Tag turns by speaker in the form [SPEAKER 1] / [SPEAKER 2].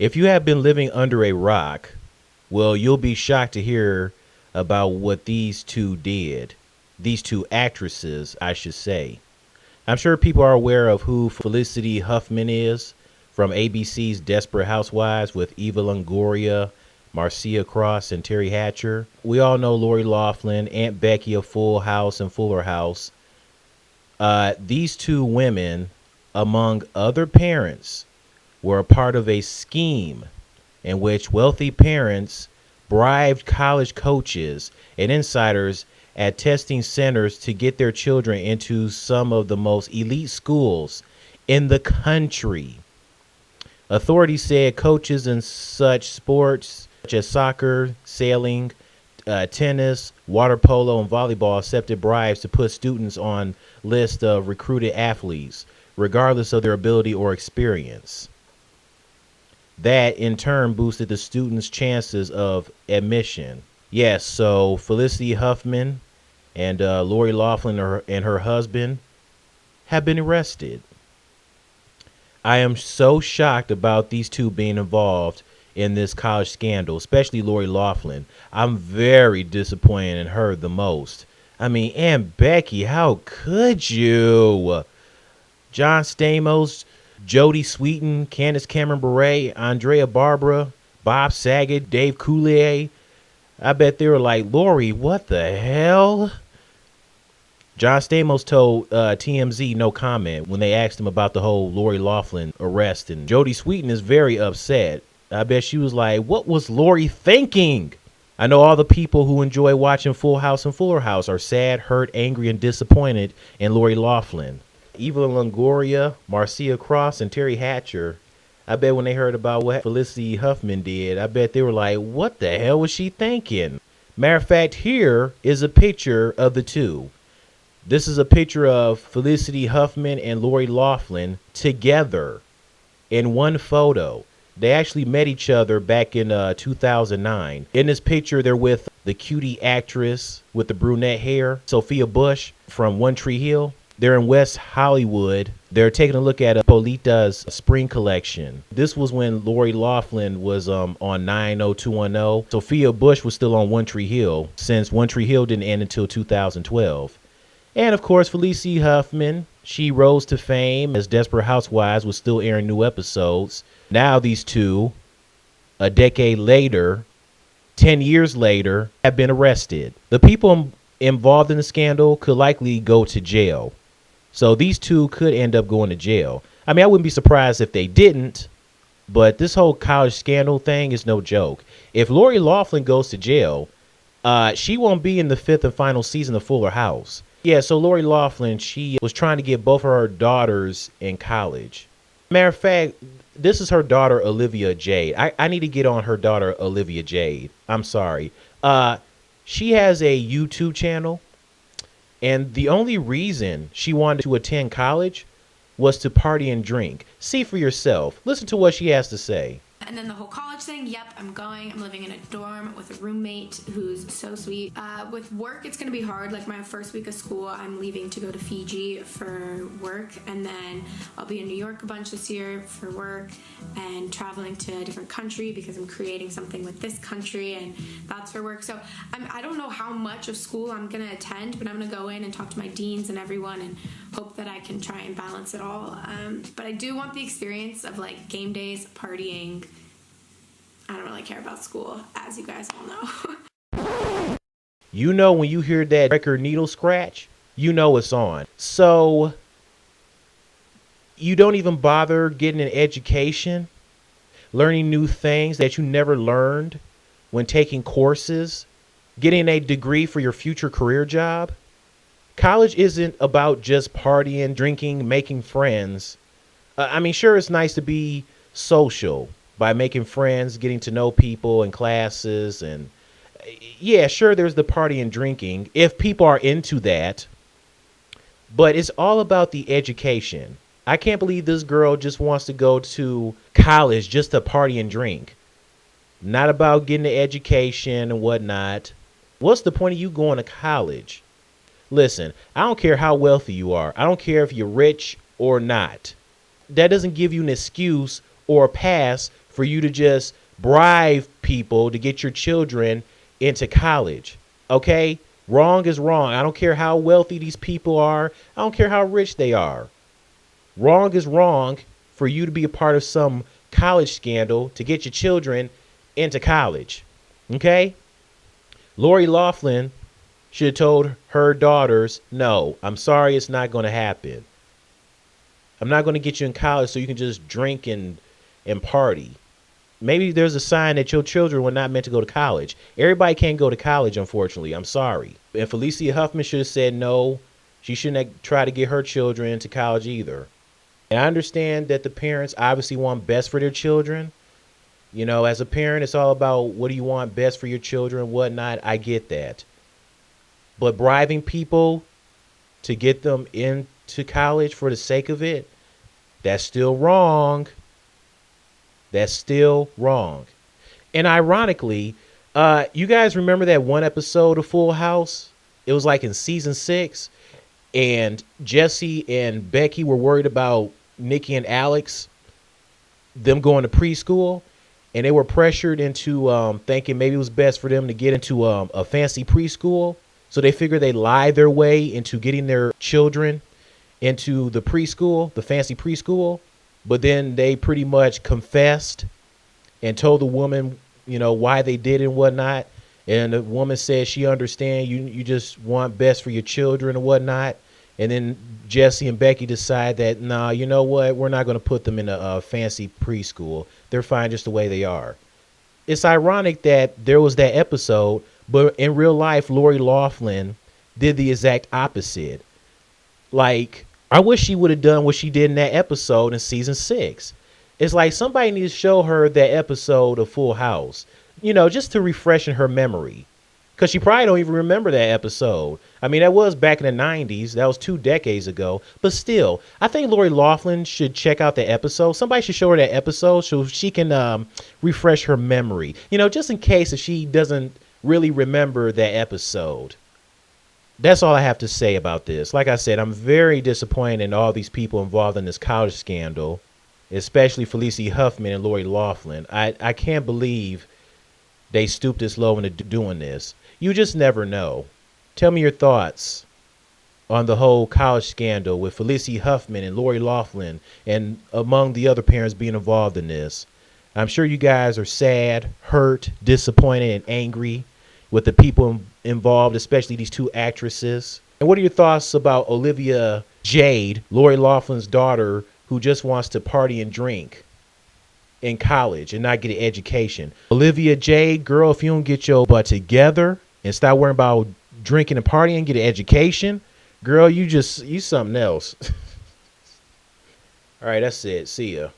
[SPEAKER 1] If you have been living under a rock, well, you'll be shocked to hear about what these two did. These two actresses, I should say. I'm sure people are aware of who Felicity Huffman is from ABC's Desperate Housewives with Eva Longoria, Marcia Cross, and Terry Hatcher. We all know Lori Loughlin, Aunt Becky of Full House and Fuller House. These two women, among other parents, were a part of a scheme in which wealthy parents bribed college coaches and insiders at testing centers to get their children into some of the most elite schools in the country. Authorities said coaches in such sports such as soccer, sailing, tennis, water polo, and volleyball accepted bribes to put students on lists of recruited athletes, regardless of their ability or experience. That, in turn, boosted the students' chances of admission. Yes, so Felicity Huffman and Lori Loughlin and her husband have been arrested. I am so shocked about these two being involved in this college scandal, especially Lori Loughlin. I'm very disappointed in her the most. I mean, Aunt Becky, how could you? John Stamos, Jodie Sweetin, Candace Cameron Bure, Andrea Barbara, Bob Saget, Dave Coulier. I bet they were like, Lori, what the hell? John Stamos told TMZ no comment when they asked him about the whole Lori Loughlin arrest. And Jodie Sweetin is very upset. I bet she was like, what was Lori thinking? I know all the people who enjoy watching Full House and Fuller House are sad, hurt, angry, and disappointed in Lori Loughlin. Eva Longoria, Marcia Cross, and Terry Hatcher, I bet when they heard about what Felicity Huffman did, I bet they were like, what the hell was she thinking? Matter of fact, here is a picture of the two. This is a picture of Felicity Huffman and Lori Loughlin together in one photo. They actually met each other back in 2009. In this picture, they're with the cutie actress with the brunette hair, Sophia Bush from One Tree Hill. They're in West Hollywood. They're taking a look at Polita's spring collection. This was when Lori Loughlin was on 90210. Sophia Bush was still on One Tree Hill, since One Tree Hill didn't end until 2012. And of course, Felicity Huffman, she rose to fame as Desperate Housewives was still airing new episodes. Now these two, a decade later, 10 years later, have been arrested. The people involved in the scandal could likely go to jail. So these two could end up going to jail. I mean, I wouldn't be surprised if they didn't, but this whole college scandal thing is no joke. If Lori Loughlin goes to jail, she won't be in the 5th and final season of Fuller House. Yeah, so Lori Loughlin, she was trying to get both of her daughters in college. Matter of fact, this is her daughter, Olivia Jade. I need to get on her daughter, Olivia Jade. I'm sorry. She has a YouTube channel, and the only reason she wanted to attend college was to party and drink. See for yourself. Listen to what she has to say.
[SPEAKER 2] And then the whole college thing, yep, I'm going. I'm living in a dorm with a roommate who's so sweet. With work, it's going to be hard. Like my first week of school, I'm leaving to go to Fiji for work. And then I'll be in New York a bunch this year for work and traveling to a different country because I'm creating something with this country and that's for work. So I don't know how much of school I'm going to attend, but I'm going to go in and talk to my deans and everyone and hope that I can try and balance it all. But I do want the experience of like game days, partying. I don't really care about school, as you guys all know.
[SPEAKER 1] You know, when you hear that record needle scratch, you know it's on. So you don't even bother getting an education, learning new things that you never learned when taking courses, getting a degree for your future career job. College isn't about just partying, drinking, making friends. I mean, sure, it's nice to be social by making friends, getting to know people in classes. And yeah, sure, there's the party and drinking if people are into that. But it's all about the education. I can't believe this girl just wants to go to college just to party and drink. Not about getting the education and whatnot. What's the point of you going to college? Listen, I don't care how wealthy you are. I don't care if you're rich or not. That doesn't give you an excuse or a pass for you to just bribe people to get your children into college. Okay? Wrong is wrong. I don't care how wealthy these people are. I don't care how rich they are. Wrong is wrong for you to be a part of some college scandal to get your children into college. Okay? Lori Loughlin should have told her daughters, no, I'm sorry, it's not going to happen. I'm not going to get you in college so you can just drink and party. Maybe there's a sign that your children were not meant to go to college. Everybody can't go to college, unfortunately. I'm sorry. And Felicity Huffman should have said no. She shouldn't have tried to get her children into college either. And I understand that the parents obviously want best for their children. You know, as a parent, it's all about what do you want best for your children, whatnot. I get that. But bribing people to get them into college for the sake of it, that's still wrong. That's still wrong. And ironically, you guys remember that one episode of Full House? It was like in season 6. And Jesse and Becky were worried about Nikki and Alex, them going to preschool. And they were pressured into thinking maybe it was best for them to get into a fancy preschool. So they figured they'd lie their way into getting their children into the preschool, the fancy preschool. But then they pretty much confessed and told the woman, you know, why they did it and whatnot. And the woman said she understands you just want best for your children and whatnot. And then Jesse and Becky decide that, nah, you know what? We're not going to put them in a fancy preschool. They're fine just the way they are. It's ironic that there was that episode, but in real life, Lori Loughlin did the exact opposite. Like, I wish she would have done what she did in that episode in season 6. It's like somebody needs to show her that episode of Full House, you know, just to refresh in her memory. Because she probably don't even remember that episode. I mean, that was back in the 90s. That was 2 decades ago. But still, I think Lori Loughlin should check out the episode. Somebody should show her that episode so she can refresh her memory. You know, just in case if she doesn't really remember that episode. That's all I have to say about this. Like I said, I'm very disappointed in all these people involved in this college scandal, especially Felicity Huffman and Lori Loughlin. I can't believe they stooped this low into doing this. You just never know. Tell me your thoughts on the whole college scandal with Felicity Huffman and Lori Loughlin and among the other parents being involved in this. I'm sure you guys are sad, hurt, disappointed, and angry with the people involved, especially these 2 actresses. And what are your thoughts about Olivia Jade, Lori Loughlin's daughter, who just wants to party and drink in college and not get an education? Olivia Jade, girl, if you don't get your butt together and stop worrying about drinking and partying, get an education, girl, you something else. All right, that's it. See ya.